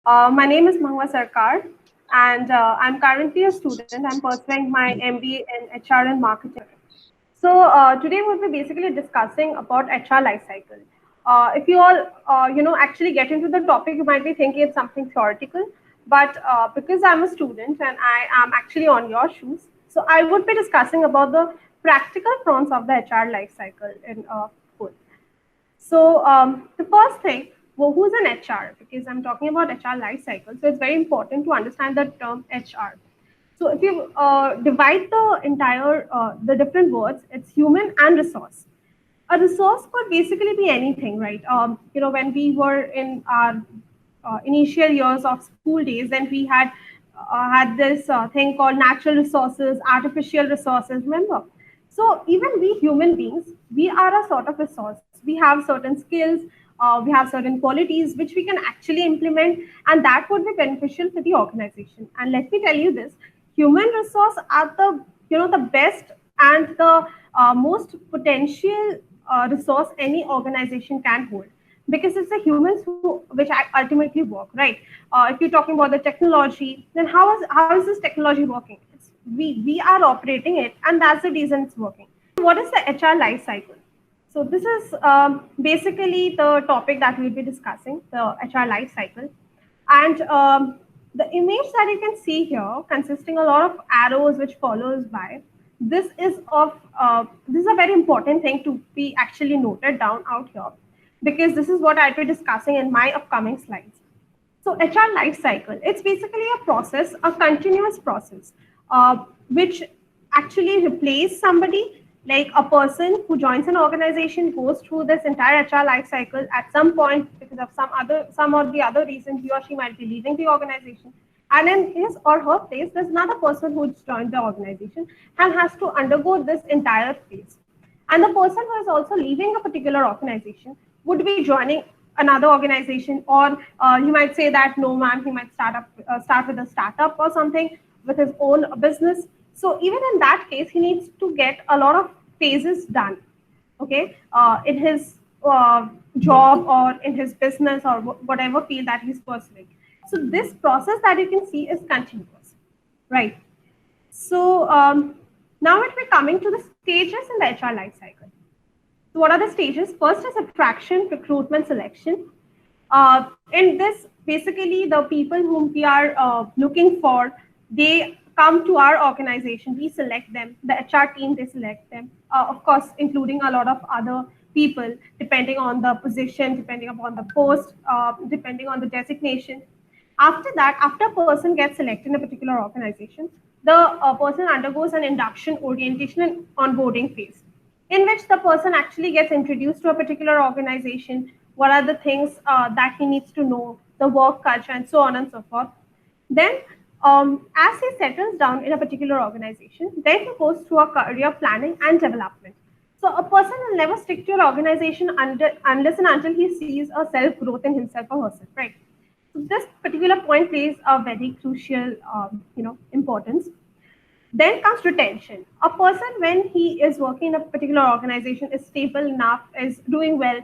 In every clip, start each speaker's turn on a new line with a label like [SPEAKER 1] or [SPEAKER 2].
[SPEAKER 1] My name is Mahua Sarkar, and I'm currently a student. I'm pursuing my MBA in HR and marketing. So today we'll be basically discussing about HR life cycle. If you all, actually get into the topic, you might be thinking it's something theoretical, but because I'm a student and I am actually on your shoes, so I would be discussing about the practical fronts of the HR life cycle in full. So the first thing, well, who's an HR? Because I'm talking about HR life cycle, so it's very important to understand the term HR. So if you divide the different words, it's human and resource. A resource could basically be anything, right? When we were in our initial years of school days, then we had this thing called natural resources, artificial resources. Remember? So even we human beings, we are a sort of resource. We have certain skills, we have certain qualities which we can actually implement, and that would be beneficial for the organization. And let me tell you this: human resource are the best and the most potential resource any organization can hold, because it's the humans which ultimately work, right? If you're talking about the technology, then how is this technology working? We are operating it, and that's the reason it's working. What is the HR life cycle? So this is basically the topic that we'll be discussing, the HR life cycle. And the image that you can see here, consisting a lot of arrows which follows by, this is a very important thing to be actually noted down out here, because this is what I'll be discussing in my upcoming slides. So HR life cycle, it's basically a process, a continuous process, which actually replace somebody, like a person who joins an organization, goes through this entire HR life cycle at some point because of some or the other reason, he or she might be leaving the organization. And in his or her place, there's another person who's joined the organization and has to undergo this entire phase. And the person who is also leaving a particular organization would be joining another organization, or you might say that no, man, he might start with a startup or something with his own business. So even in that case, he needs to get a lot of phases done, okay, in his job or in his business or whatever field that he's pursuing. So this process that you can see is continuous, right? So now we're coming to the stages in the HR life cycle. So what are the stages? First is attraction, recruitment, selection. In this, basically, the people whom we are looking for, they come to our organization. We select them. The HR team, they select them. Of course, including a lot of other people, depending on the position, depending upon the post, depending on the designation. After that, after a person gets selected in a particular organization, the person undergoes an induction, orientation, and onboarding phase, in which the person actually gets introduced to a particular organization, what are the things that he needs to know, the work culture, and so on and so forth. Then, as he settles down in a particular organization, then he goes through a career planning and development. So, a person will never stick to an organization unless and until he sees a self growth in himself or herself, right? So, this particular point plays a very crucial, importance. Then comes retention. A person, when he is working in a particular organization, is stable enough, is doing well,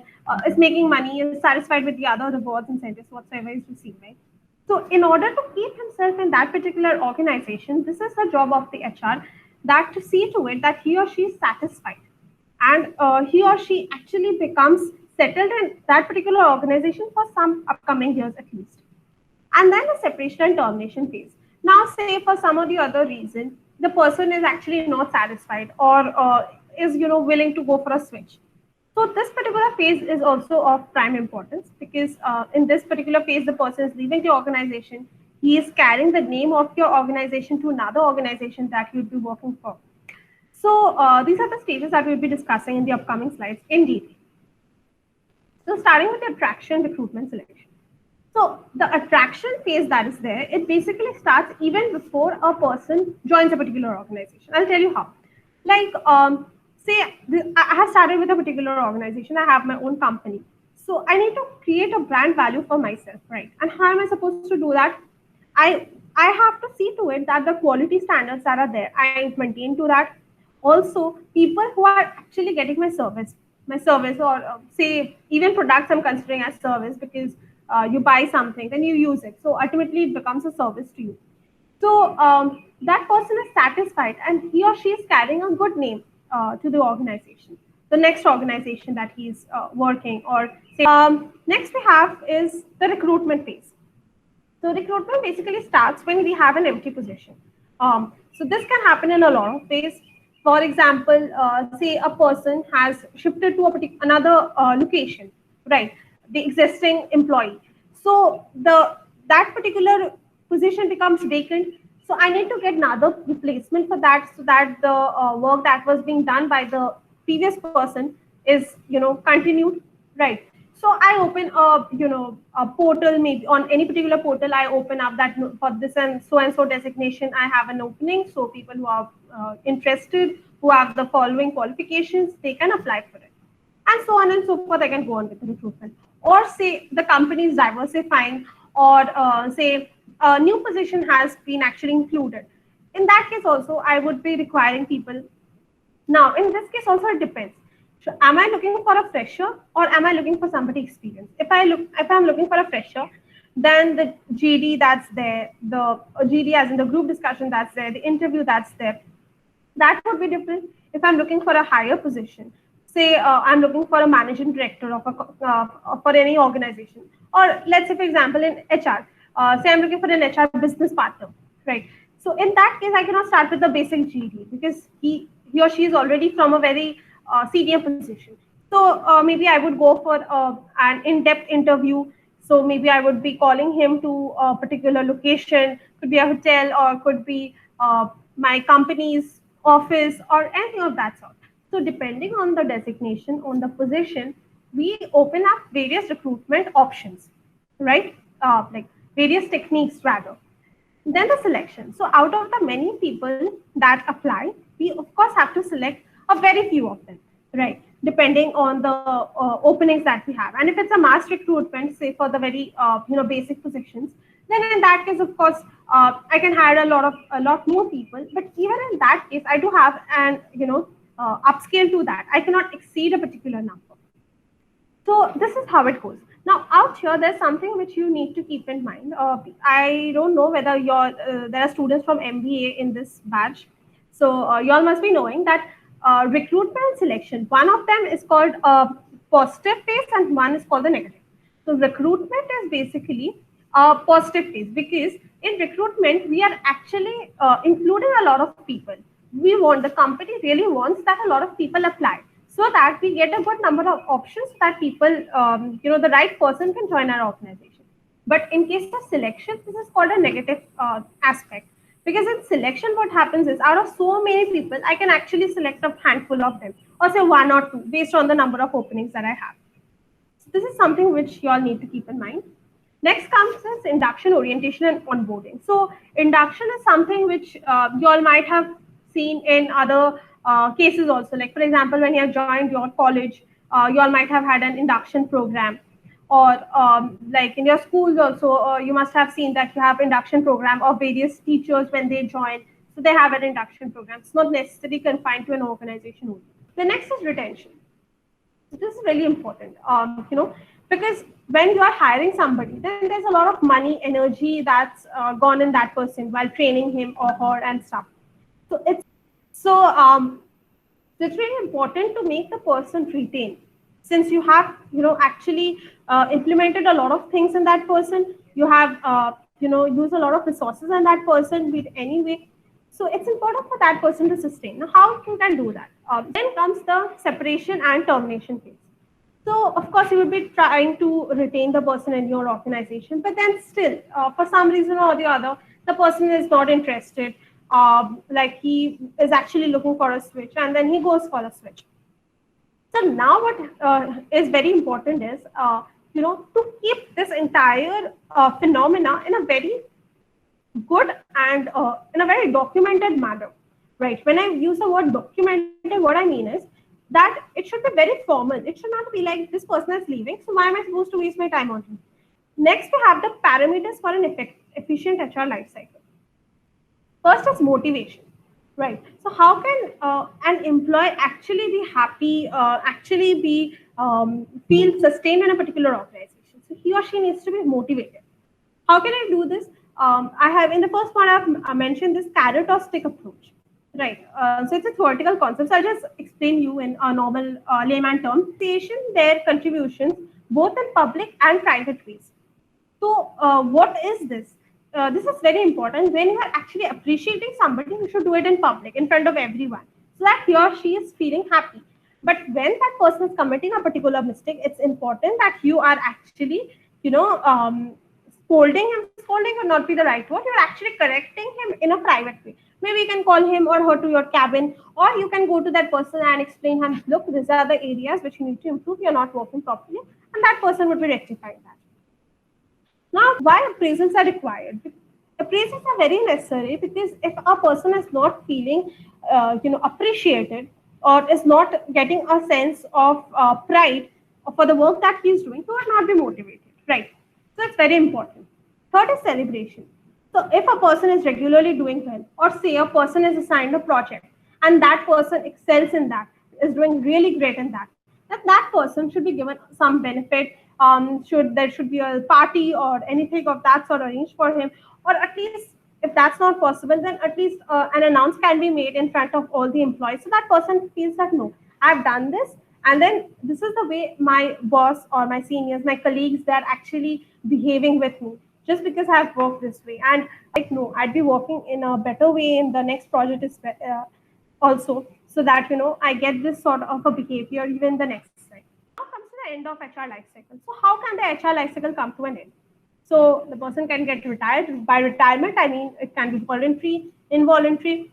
[SPEAKER 1] is making money, is satisfied with the other rewards, incentives, whatsoever he's receiving. So, in order to keep himself in that particular organization, this is the job of the HR, that to see to it that he or she is satisfied, and he or she actually becomes settled in that particular organization for some upcoming years at least. And then the separation and termination phase. Now, say for some or the other reason, the person is actually not satisfied, or is willing to go for a switch. So this particular phase is also of prime importance, because in this particular phase, the person is leaving the organization. He is carrying the name of your organization to another organization that you'll be working for. So these are the stages that we'll be discussing in the upcoming slides in detail. So starting with the attraction, recruitment, selection. So the attraction phase that is there, it basically starts even before a person joins a particular organization. I'll tell you how. Like, I have started with a particular organization. I have my own company. So I need to create a brand value for myself, right? And how am I supposed to do that? I have to see to it that the quality standards that are there, I maintain to that. Also, people who are actually getting my service, or say even products I'm considering as service, because you buy something, then you use it. So ultimately, it becomes a service to you. So that person is satisfied, and he or she is carrying a good name to the organization, the next organization that he's working. Or say, next we have is the recruitment phase. So recruitment basically starts when we have an empty position. So this can happen in a lot of ways. For example, say a person has shifted to another location, right? The existing employee. So that particular position becomes vacant. So I need to get another replacement for that, so that the work that was being done by the previous person is, continued, right? So I open a portal, maybe on any particular portal. I open up that for this and so designation, I have an opening. So people who are interested, who have the following qualifications, they can apply for it, and so on and so forth. I can go on with the recruitment. Or say the company is diversifying, or say a new position has been actually included. In that case, also I would be requiring people. Now, in this case, also it depends. So, am I looking for a fresher, or am I looking for somebody experienced? If I'm looking for a fresher, then the GD that's there, the GD as in the group discussion that's there, the interview that's there, that would be different. If I'm looking for a higher position, say I'm looking for a managing director of for any organization, or let's say, for example, in HR, say I'm looking for an HR business partner, right? So in that case, I cannot start with the basic GD, because he or she is already from a very senior position. So maybe I would go for an in-depth interview. So maybe I would be calling him to a particular location, could be a hotel, or could be my company's office, or anything of that sort. So depending on the designation, on the position, we open up various recruitment options, right? Like various techniques rather. Then the selection. So out of the many people that apply, we of course have to select a very few of them, right? Depending on the openings that we have. And if it's a mass recruitment, say for the very basic positions, then in that case, of course, I can hire a lot more people. But even in that case, I do have an upscale to that. I cannot exceed a particular number. So this is how it goes. Now out here, there's something which you need to keep in mind. I don't know whether there are students from MBA in this batch. So you all must be knowing that recruitment and selection, one of them is called positive phase and one is called the negative. So recruitment is basically a positive phase, because in recruitment, we are actually including a lot of people. The company really wants that a lot of people apply, so that we get a good number of options that people, the right person can join our organization. But in case of selection, this is called a negative aspect. Because in selection, what happens is, out of so many people, I can actually select a handful of them, or say one or two, based on the number of openings that I have. So this is something which you all need to keep in mind. Next comes is induction, orientation, and onboarding. So induction is something which you all might have seen in other cases also. Like, for example, when you have joined your college, you all might have had an induction program. Or like in your schools also, you must have seen that you have induction program of various teachers when they join. So they have an induction program. It's not necessarily confined to an organization only. The next is retention. So this is really important, because when you are hiring somebody, then there's a lot of money, energy that's gone in that person while training him or her and stuff. So it's really important to make the person retain, since you have actually implemented a lot of things in that person. You have used a lot of resources on that person, be it any way. So it's important for that person to sustain. Now, how you can do that? Then comes the separation and termination phase. So, of course, you will be trying to retain the person in your organization, but then still, for some reason or the other, the person is not interested. Like he is actually looking for a switch, and then he goes for a switch. So now what is very important is, to keep this entire phenomena in a very good and in a very documented manner, right? When I use the word documented, what I mean is that it should be very formal. It should not be like, this person is leaving, so why am I supposed to waste my time on him? Next, we have the parameters for an efficient HR life cycle. First is motivation, right? So how can an employee actually be happy, actually be feel sustained in a particular organization? So he or she needs to be motivated. How can I do this? I have in the first one I've mentioned this carrot or stick approach, right? So it's a theoretical concept. So I'll just explain you in a normal layman term. Station their contributions both in public and private ways. So what is this? This is very important. When you are actually appreciating somebody, you should do it in public, in front of everyone, so that he or she is feeling happy. But when that person is committing a particular mistake, it's important that you are actually, scolding him. Scolding would not be the right word. You're actually correcting him in a private way. Maybe you can call him or her to your cabin, or you can go to that person and explain him, look, these are the areas which you need to improve. You're not working properly, and that person would be rectifying that. Now, why appraisals are required? Appraisals are very necessary because if a person is not feeling, appreciated, or is not getting a sense of pride for the work that he is doing, he will not be motivated, right? So it's very important. Third is celebration. So if a person is regularly doing well, or say a person is assigned a project and that person excels in that, is doing really great in that, that person should be given some benefit. Should be a party or anything of that sort arranged for him, or at least if that's not possible, then at least an announce can be made in front of all the employees, so that person feels that no, I've done this, and then this is the way my boss or my seniors, my colleagues, they're actually behaving with me just because I've worked this way, and like no, I'd be working in a better way in the next project is also, so that I get this sort of a behavior even the next time. Now comes to the end of HR life cycle. So how can the HR life cycle come to an end? So the person can get retired. By retirement, I mean it can be voluntary, involuntary,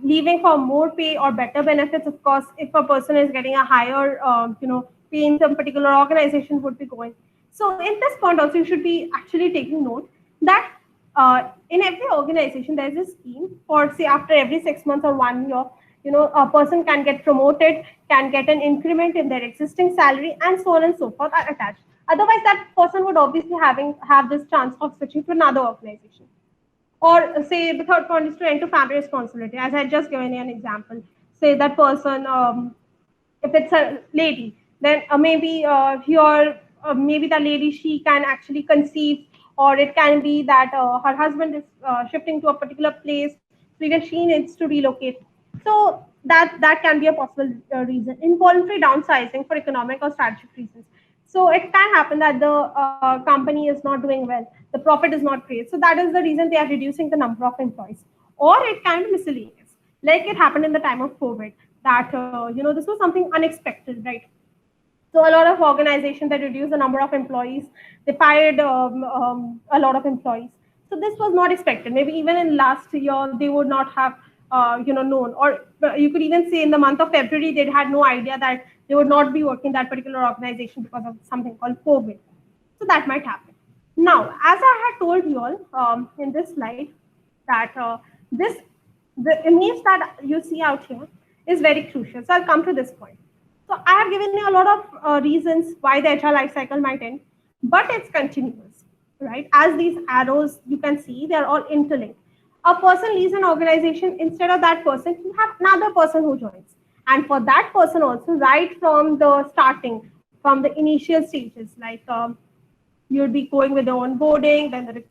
[SPEAKER 1] leaving for more pay or better benefits. Of course, if a person is getting a higher, pay in some particular organization, would be going. So in this point also, you should be actually taking note that in every organization there is a scheme for, say, after every 6 months or 1 year, a person can get promoted, can get an increment in their existing salary, and so on and so forth are attached. Otherwise, that person would obviously have this chance of switching to another organization. Or say the third point is to end to family responsibility. As I just given you an example, say that person, if it's a lady, then maybe the lady, she can actually conceive, or it can be that her husband is shifting to a particular place, so even she needs to relocate. So that can be a possible reason. Involuntary downsizing for economic or strategic reasons. So it can happen that the company is not doing well, the profit is not great. So that is the reason they are reducing the number of employees. Or it can be miscellaneous, like it happened in the time of COVID. That this was something unexpected, right? So a lot of organizations that reduced the number of employees, they fired a lot of employees. So this was not expected. Maybe even in last year, they would not have known, or you could even say in the month of February, they had no idea that they would not be working that particular organization because of something called COVID. So that might happen. Now, as I had told you all in this slide, that the image that you see out here is very crucial. So I'll come to this point. So I have given you a lot of reasons why the HR life cycle might end, but it's continuous, right? As these arrows you can see, they're all interlinked. A person leaves an organization, instead of that person, you have another person who joins. And for that person also, right from the starting, from the initial stages, like you'd be going with the onboarding, then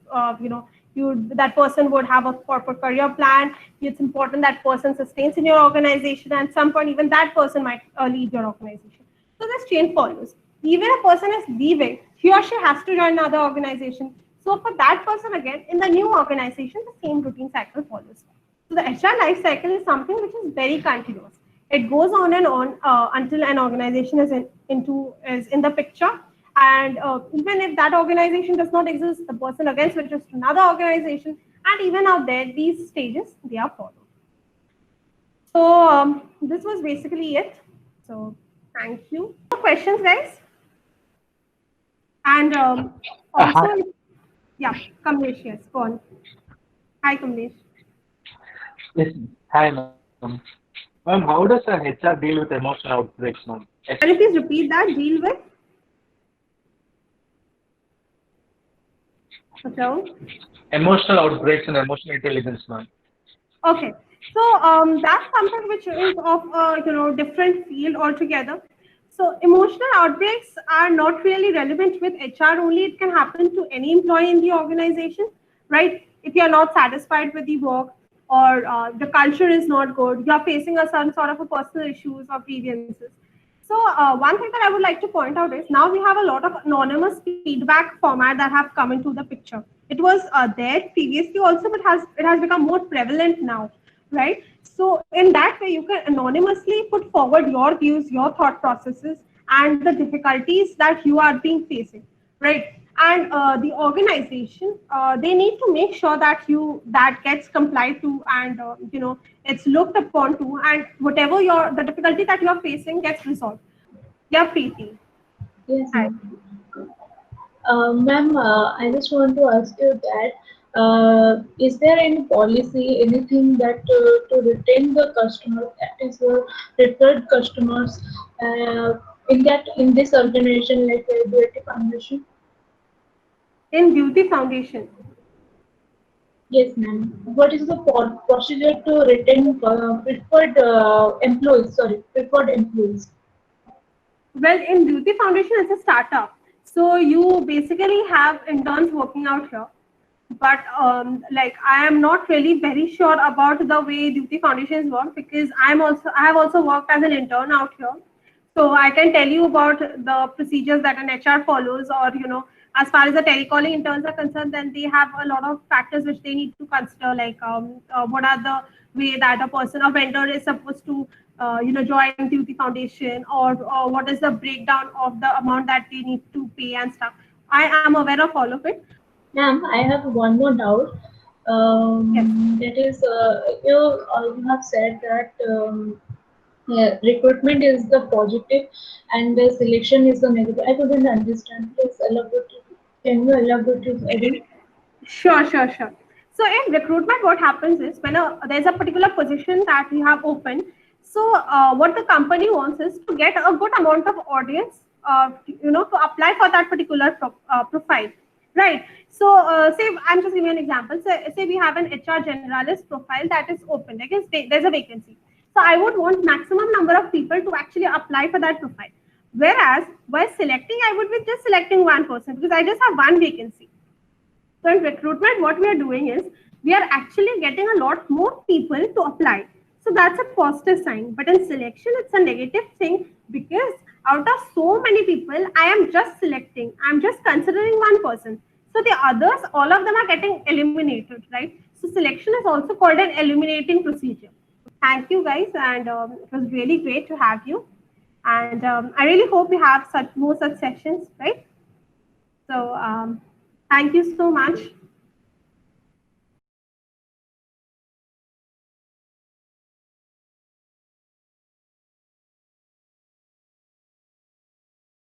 [SPEAKER 1] that person would have a corporate career plan. It's important that person sustains in your organization, and at some point even that person might leave your organization. So this chain follows. Even a person is leaving, he or she has to join another organization. So for that person again, in the new organization, the same routine cycle follows. So the HR life cycle is something which is very continuous. It goes on and on until an organization is in the picture. And even if that organization does not exist, the person again switches to another organization. And even out there, these stages, they are followed. So this was basically it. So thank you. Questions, guys? And also, yeah, Kamlesh, yes, go on. Hi, Kamlesh.
[SPEAKER 2] Yes, hi, ma'am. Ma'am, how does a HR deal with emotional outbreaks, ma'am?
[SPEAKER 1] Can you please repeat that? Deal with? Hello?
[SPEAKER 2] Emotional outbreaks and emotional intelligence, ma'am.
[SPEAKER 1] Okay. So that's something which is of a different field altogether. So emotional outbreaks are not really relevant with HR only. It can happen to any employee in the organization, right? If you're not satisfied with the work or the culture is not good, you're facing some sort of a personal issues or grievances. So one thing that I would like to point out is now we have a lot of anonymous feedback format that have come into the picture. It was there previously also, but it has become more prevalent now, right? So in that way, you can anonymously put forward your views, your thought processes, and the difficulties that you are being facing, right? And the organization, they need to make sure that gets complied to, and it's looked upon to, and whatever the difficulty that you're facing gets resolved. Yeah, Preeti.
[SPEAKER 3] Yes,
[SPEAKER 1] Hi.
[SPEAKER 3] ma'am. Ma'am, I just want to ask you that is there any policy, anything that to retain the customer, that is preferred customers in this organization like Beauty Foundation?
[SPEAKER 1] In Beauty Foundation.
[SPEAKER 3] Yes, ma'am. What is the procedure to retain preferred employees? Sorry, preferred employees.
[SPEAKER 1] Well, in Beauty Foundation, it's a startup. So you basically have interns working out here. But like I am not really very sure about the way Beauty Foundations work because I have also worked as an intern out here. So I can tell you about the procedures that an HR follows, or as far as the telecalling interns are concerned, then they have a lot of factors which they need to consider, like what are the way that a person, a vendor, is supposed to join Beauty Foundation, or what is the breakdown of the amount that they need to pay and stuff. I am aware of all of it.
[SPEAKER 3] Ma'am, I have one more doubt.
[SPEAKER 1] Yes.
[SPEAKER 3] That is, you have said that yeah, recruitment is the positive and the selection is the negative. I couldn't understand. Please elaborate. Can you elaborate it again?
[SPEAKER 1] Sure. So in recruitment, what happens is when there's a particular position that we have open, so what the company wants is to get a good amount of audience, to apply for that particular profile, right? So say I'm just giving you an example. Say we have an HR generalist profile that is open. Like there's a vacancy. So I would want maximum number of people to actually apply for that profile. Whereas while selecting, I would be just selecting one person because I just have one vacancy. So in recruitment, what we are doing is we are actually getting a lot more people to apply. So that's a positive sign. But in selection, it's a negative thing because out of so many people, I am just selecting. I'm just considering one person. So the others, all of them are getting eliminated, right? So selection is also called an eliminating procedure. Thank you guys, and it was really great to have you. And I really hope we have more such sessions, right? So thank you so much.